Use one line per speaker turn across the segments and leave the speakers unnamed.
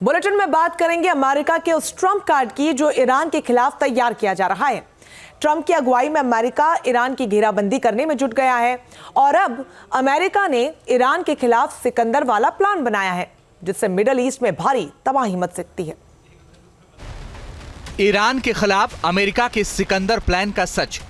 Bulletin में बात करेंगे अमेरिका के उस ट्रंप कार्ड की जो ईरान के खिलाफ तैयार किया जा रहा है। ट्रंप की अगुवाई में अमेरिका ईरान की घेराबंदी करने में जुट गया है और अब अमेरिका ने ईरान के खिलाफ सिकंदर वाला प्लान बनाया है जिससे मिडिल ईस्ट में भारी तबाही मच सकती है।
ईरान के खिलाफ अमेरिका के सिकंदर प्लान का सच।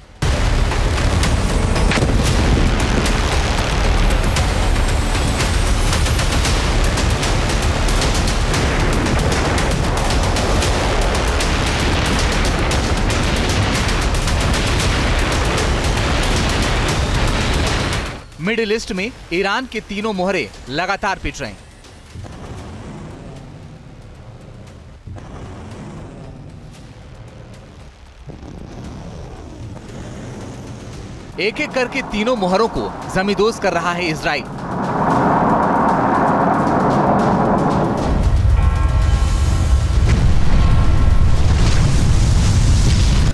मिडिल ईस्ट में ईरान के तीनों मोहरे लगातार पिट रहे हैं। एक एक करके तीनों मोहरों को जमींदोज कर रहा है इजराइल।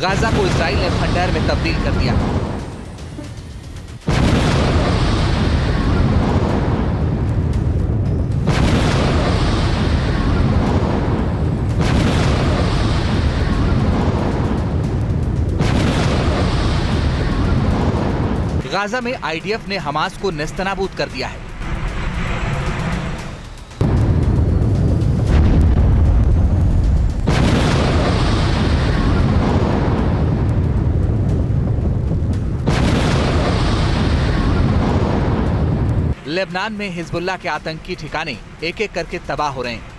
गाजा को इजराइल ने खंडहर में तब्दील कर दिया। गाजा में आईडीएफ ने हमास को नेस्तनाबूद कर दिया है। लेबनान में हिजबुल्लाह के आतंकी ठिकाने एक एक करके तबाह हो रहे हैं।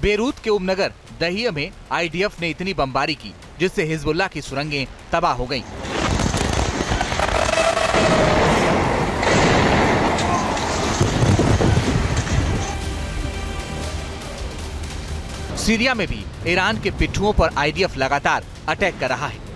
बेरूत के उपनगर दहिया में आईडीएफ ने इतनी बमबारी की जिससे हिजबुल्लाह की सुरंगें तबाह हो गईं। सीरिया में भी ईरान के पिट्ठुओं पर आईडीएफ लगातार अटैक कर रहा है।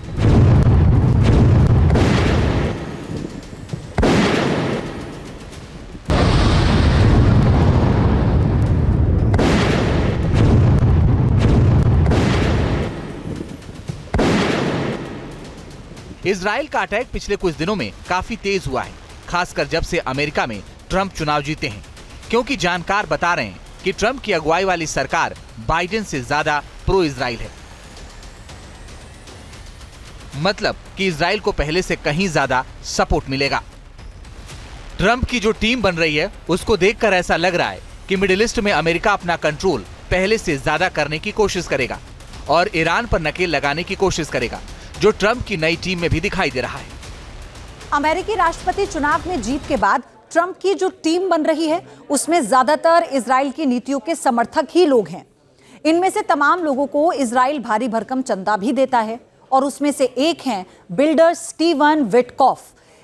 इजराइल का अटैक पिछले कुछ दिनों में काफी तेज हुआ है, खासकर जब से अमेरिका में ट्रंप चुनाव जीते हैं, क्योंकि जानकार बता रहे हैं कि ट्रंप की अगुवाई वाली सरकार बाइडेन से ज्यादा प्रो इजराइल है। मतलब कि इजराइल को पहले से कहीं ज्यादा सपोर्ट मिलेगा। ट्रंप की जो टीम बन रही है उसको देखकर ऐसा लग रहा है कि मिडिल ईस्ट में अमेरिका अपना कंट्रोल पहले से ज्यादा करने की कोशिश करेगा और ईरान पर नकेल लगाने की कोशिश करेगा, जो ट्रंप की नई टीम में भी दिखाई दे रहा है।
अमेरिकी राष्ट्रपति चुनाव में जीत के बाद ट्रंप की जो टीम बन रही है उसमें ज्यादातर इजराइल की नीतियों के समर्थक ही लोग हैं। इनमें से तमाम लोगों को इजराइल भारी भरकम चंदा भी देता है और उसमें से एक हैं बिल्डर स्टीवन विटकॉफ।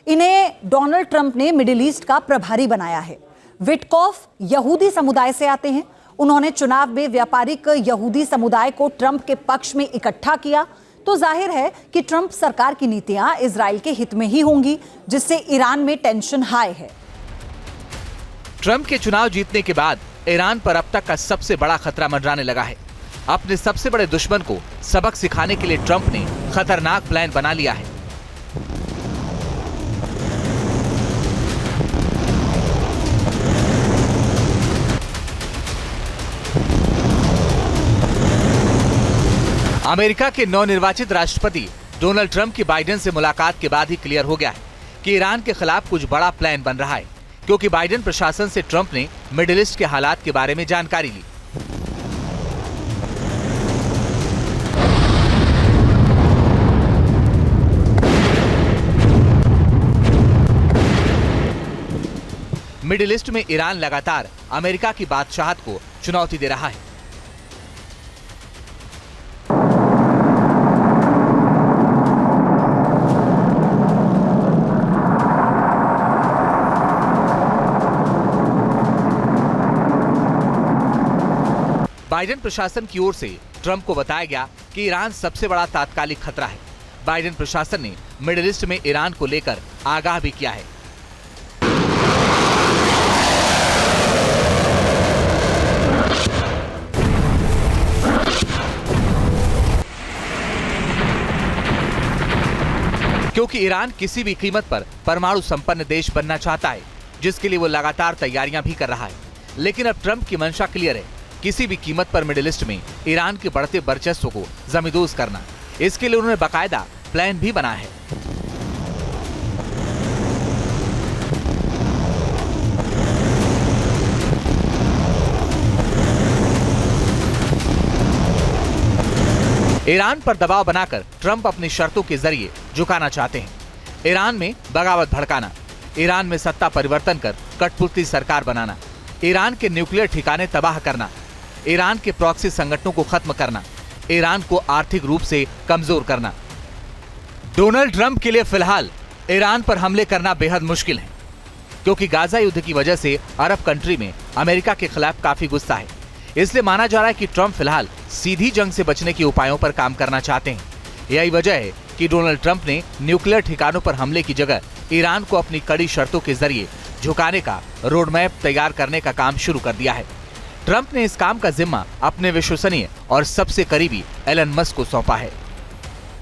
इन्हें डोनाल्ड ट्रंप ने मिडिल ईस्ट का प्रभारी बनाया है। विटकॉफ यहूदी समुदाय से आते हैं। उन्होंने चुनाव में व्यापारिक यहूदी समुदाय को ट्रंप के पक्ष में इकट्ठा किया, तो जाहिर है कि ट्रंप सरकार की नीतियां इजराइल के हित में ही होंगी, जिससे ईरान में टेंशन हाई है।
ट्रंप के चुनाव जीतने के बाद ईरान पर अब तक का सबसे बड़ा खतरा मंडराने लगा है। अपने सबसे बड़े दुश्मन को सबक सिखाने के लिए ट्रंप ने खतरनाक प्लान बना लिया है। अमेरिका के नवनिर्वाचित राष्ट्रपति डोनाल्ड ट्रंप की बाइडेन से मुलाकात के बाद ही क्लियर हो गया है कि ईरान के खिलाफ कुछ बड़ा प्लान बन रहा है, क्योंकि बाइडेन प्रशासन से ट्रंप ने मिडिल ईस्ट के हालात के बारे में जानकारी ली। मिडिल ईस्ट में ईरान लगातार अमेरिका की बादशाहत को चुनौती दे रहा है। बाइडेन प्रशासन की ओर से ट्रंप को बताया गया कि ईरान सबसे बड़ा तात्कालिक खतरा है। बाइडेन प्रशासन ने मिडिल ईस्ट में ईरान को लेकर आगाह भी किया है। क्योंकि ईरान किसी भी कीमत पर परमाणु संपन्न देश बनना चाहता है, जिसके लिए वो लगातार तैयारियां भी कर रहा है। लेकिन अब ट्रंप की मंशा क्लियर है, किसी भी कीमत पर मिडिल ईस्ट में ईरान के बढ़ते वर्चस्व को जमींदोज करना। इसके लिए उन्होंने बाकायदा प्लान भी बनाया है। ईरान पर दबाव बनाकर ट्रंप अपनी शर्तों के जरिए झुकाना चाहते हैं। ईरान में बगावत भड़काना, ईरान में सत्ता परिवर्तन कर कठपुतली सरकार बनाना, ईरान के न्यूक्लियर ठिकाने तबाह करना, ईरान के प्रॉक्सी संगठनों को खत्म करना, ईरान को आर्थिक रूप से कमजोर करना। डोनाल्ड ट्रंप के लिए फिलहाल ईरान पर हमले करना बेहद मुश्किल है, क्योंकि गाजा युद्ध की वजह से अरब कंट्री में अमेरिका के खिलाफ काफी गुस्सा है। इसलिए माना जा रहा है कि ट्रंप फिलहाल सीधी जंग से बचने के उपायों पर काम करना चाहते हैं। यही वजह है कि डोनाल्ड ट्रंप ने न्यूक्लियर ठिकानों पर हमले की जगह ईरान को अपनी कड़ी शर्तों के जरिए झुकाने का रोड मैप तैयार करने का काम शुरू कर दिया है। ट्रंप ने इस काम का जिम्मा अपने विश्वसनीय और सबसे करीबी एलन मस्क को सौंपा है।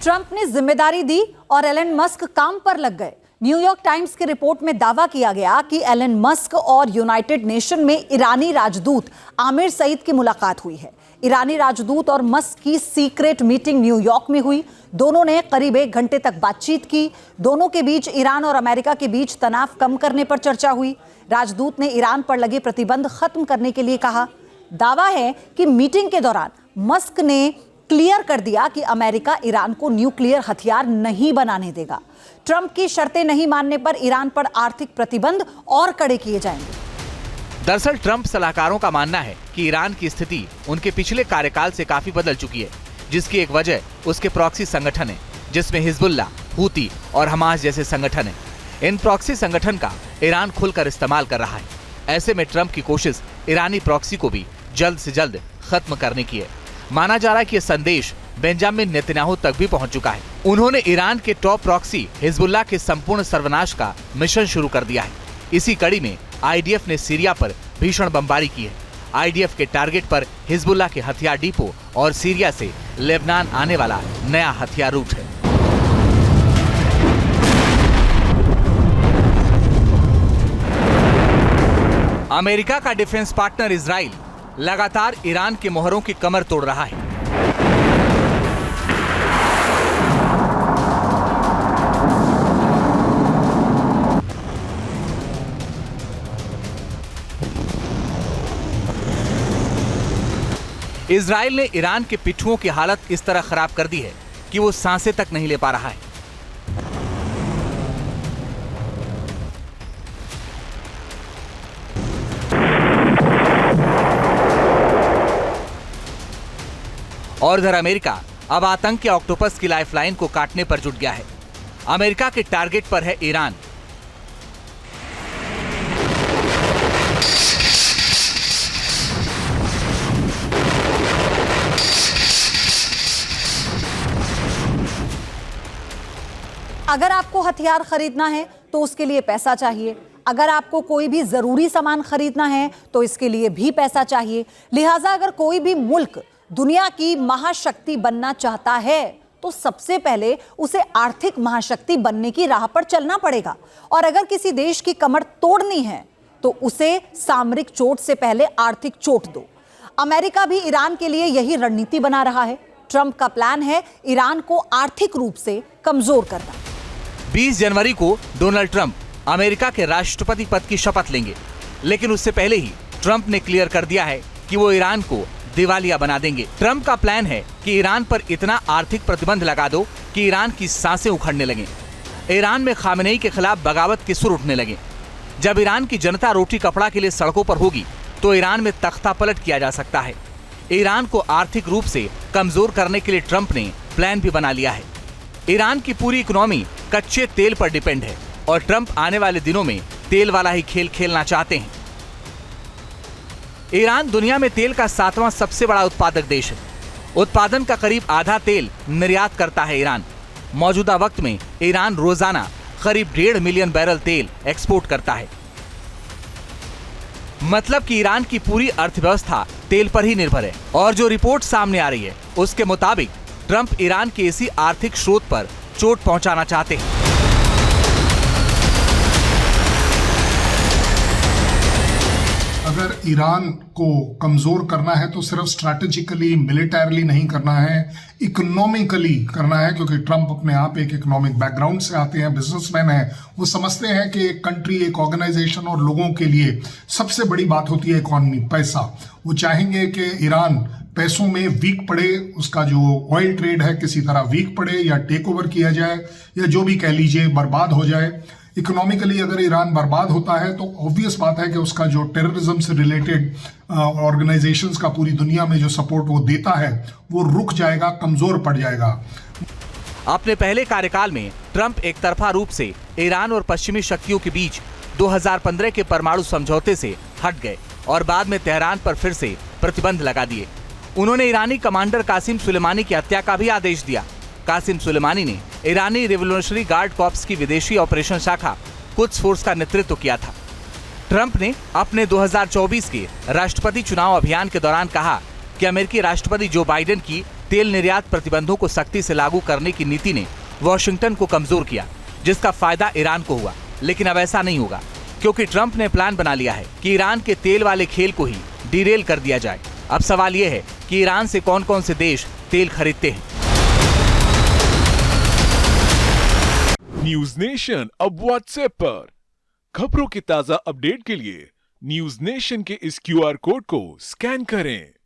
ट्रंप ने जिम्मेदारी दी और एलन मस्क काम पर लग गए। न्यूयॉर्क टाइम्स की रिपोर्ट में दावा किया गया कि एलन मस्क और यूनाइटेड नेशन में ईरानी राजदूत आमिर सईद की मुलाकात हुई है। ईरानी राजदूत और मस्क की सीक्रेट मीटिंग न्यूयॉर्क में हुई। दोनों ने करीब 1 घंटे तक बातचीत की। दोनों के बीच ईरान और अमेरिका के बीच तनाव कम करने पर चर्चा हुई। राजदूत ने ईरान पर लगे प्रतिबंध खत्म करने के लिए कहा। दावा है कि मीटिंग के दौरान मस्क ने क्लियर कर दिया कि अमेरिका ईरान को न्यूक्लियर हथियार नहीं बनाने देगा। ट्रंप की शर्तें नहीं मानने पर ईरान पर आर्थिक प्रतिबंध और कड़े किए जाएंगे।
दरअसल ट्रंप सलाहकारों का मानना है कि ईरान की स्थिति उनके पिछले कार्यकाल से काफी बदल चुकी है, जिसकी एक वजह उसके प्रॉक्सी संगठन है, जिसमें हिजबुल्लाह, हूती और हमास जैसे संगठन हैं। इन प्रॉक्सी संगठन का ईरान खुलकर इस्तेमाल कर रहा है। ऐसे में ट्रंप की कोशिश ईरानी प्रॉक्सी को भी जल्द से जल्द खत्म करने की है। माना जा रहा है कि यह संदेश बेंजामिन नेतन्याहू तक भी पहुंच चुका है। उन्होंने ईरान के टॉप प्रॉक्सी हिजबुल्लाह के संपूर्ण सर्वनाश का मिशन शुरू कर दिया है। इसी कड़ी में आईडीएफ ने सीरिया पर भीषण बमबारी की है। आईडीएफ के टारगेट पर हिजबुल्लाह के हथियार डिपो और सीरिया से लेबनान आने वाला नया हथियार रूट है। अमेरिका का डिफेंस पार्टनर इजराइल लगातार ईरान के मोहरों की कमर तोड़ रहा है। इजराइल ने ईरान के पिट्ठुओं की हालत इस तरह खराब कर दी है कि वो सांसें तक नहीं ले पा रहा है। और इधर अमेरिका अब आतंक के ऑक्टोपस की लाइफलाइन को काटने पर जुट गया है। अमेरिका के टारगेट पर है ईरान।
अगर आपको हथियार खरीदना है तो उसके लिए पैसा चाहिए। अगर आपको कोई भी जरूरी सामान खरीदना है तो इसके लिए भी पैसा चाहिए। लिहाजा अगर कोई भी मुल्क दुनिया की महाशक्ति बनना चाहता है तो सबसे पहले उसे आर्थिक महाशक्ति बनने की राह पर चलना पड़ेगा। और अगर किसी देश की कमर तोड़नी है तो उसे सामरिक चोट से पहले आर्थिक चोट दो। अमेरिका भी ईरान के लिए यही रणनीति बना रहा है। ट्रंप का प्लान है ईरान को आर्थिक रूप से कमजोर करना।
20 जनवरी को डोनाल्ड ट्रंप अमेरिका के राष्ट्रपति पद की शपथ लेंगे, लेकिन उससे पहले ही ट्रंप ने क्लियर कर दिया है कि वो ईरान को दिवालिया बना देंगे। ट्रंप का प्लान है कि ईरान पर इतना आर्थिक प्रतिबंध लगा दो कि ईरान की सांसें उखड़ने लगें। ईरान में खामेनेई के खिलाफ बगावत के सुर उठने लगे। जब ईरान की जनता रोटी कपड़ा के लिए सड़कों पर होगी तो ईरान में तख्ता पलट किया जा सकता है। ईरान को आर्थिक रूप से कमजोर करने के लिए ट्रंप ने प्लान भी बना लिया है। ईरान की पूरी इकोनॉमी कच्चे तेल पर डिपेंड है और ट्रंप आने वाले दिनों में तेल वाला ही खेल खेलना चाहते हैं। ईरान दुनिया में तेल का 7वां सबसे बड़ा उत्पादक देश है। उत्पादन का करीब आधा तेल निर्यात करता है ईरान। मौजूदा वक्त में ईरान रोजाना करीब 1.5 मिलियन बैरल तेल एक्सपोर्ट करता है। मतलब कि ईरान की पूरी अर्थव्यवस्था तेल पर ही निर्भर है। और जो रिपोर्ट सामने आ रही है उसके मुताबिक ट्रंप ईरान के इसी आर्थिक स्रोत पर चोट पहुंचाना चाहते हैं।
ईरान को कमज़ोर करना है तो सिर्फ स्ट्रैटेजिकली मिलिटरली नहीं करना है, इकोनॉमिकली करना है, क्योंकि ट्रंप अपने आप एक इकोनॉमिक बैकग्राउंड से आते हैं, बिजनेसमैन हैं। वो समझते हैं कि एक कंट्री, एक ऑर्गेनाइजेशन और लोगों के लिए सबसे बड़ी बात होती है इकॉनमी, पैसा। वो चाहेंगे कि ईरान पैसों में वीक पड़े, उसका जो ऑयल ट्रेड है किसी तरह वीक पड़े या टेक ओवर किया जाए या जो भी कह लीजिए बर्बाद हो जाए। इकोनॉमिकली अगर ईरान बर्बाद होता है तो ऑब्वियस बात है कि उसका जो टेररिज्म से रिलेटेड ऑर्गेनाइजेशंस का पूरी दुनिया में जो सपोर्ट वो देता है वो रुक जाएगा, कमजोर पड़ जाएगा।
अपने पहले कार्यकाल में ट्रंप एक तरफा रूप से ईरान और पश्चिमी शक्तियों के बीच 2015 के परमाणु समझौते से हट गए और बाद में तेहरान पर फिर से प्रतिबंध लगा दिए। उन्होंने ईरानी कमांडर कासिम सुलेमानी की हत्या का भी आदेश दिया। कासिम सुलेमानी ने ईरानी रिवोल्यूशनरी गार्ड कॉर्प्स की विदेशी ऑपरेशन शाखा कुद्स फोर्स का नेतृत्व किया था। ट्रंप ने अपने 2024 के राष्ट्रपति चुनाव अभियान के दौरान कहा कि अमेरिकी राष्ट्रपति जो बाइडेन की तेल निर्यात प्रतिबंधों को सख्ती से लागू करने की नीति ने वॉशिंगटन को कमजोर किया, जिसका फायदा ईरान को हुआ। लेकिन अब ऐसा नहीं होगा, क्योंकि ट्रंप ने प्लान बना लिया है कि ईरान के तेल वाले खेल को ही डिरेल कर दिया जाए। अब सवाल यह है कि ईरान से कौन कौन से देश तेल खरीदते हैं।
न्यूज नेशन अब व्हाट्सएप पर खबरों की ताजा अपडेट के लिए न्यूज नेशन के इस QR कोड को स्कैन करें।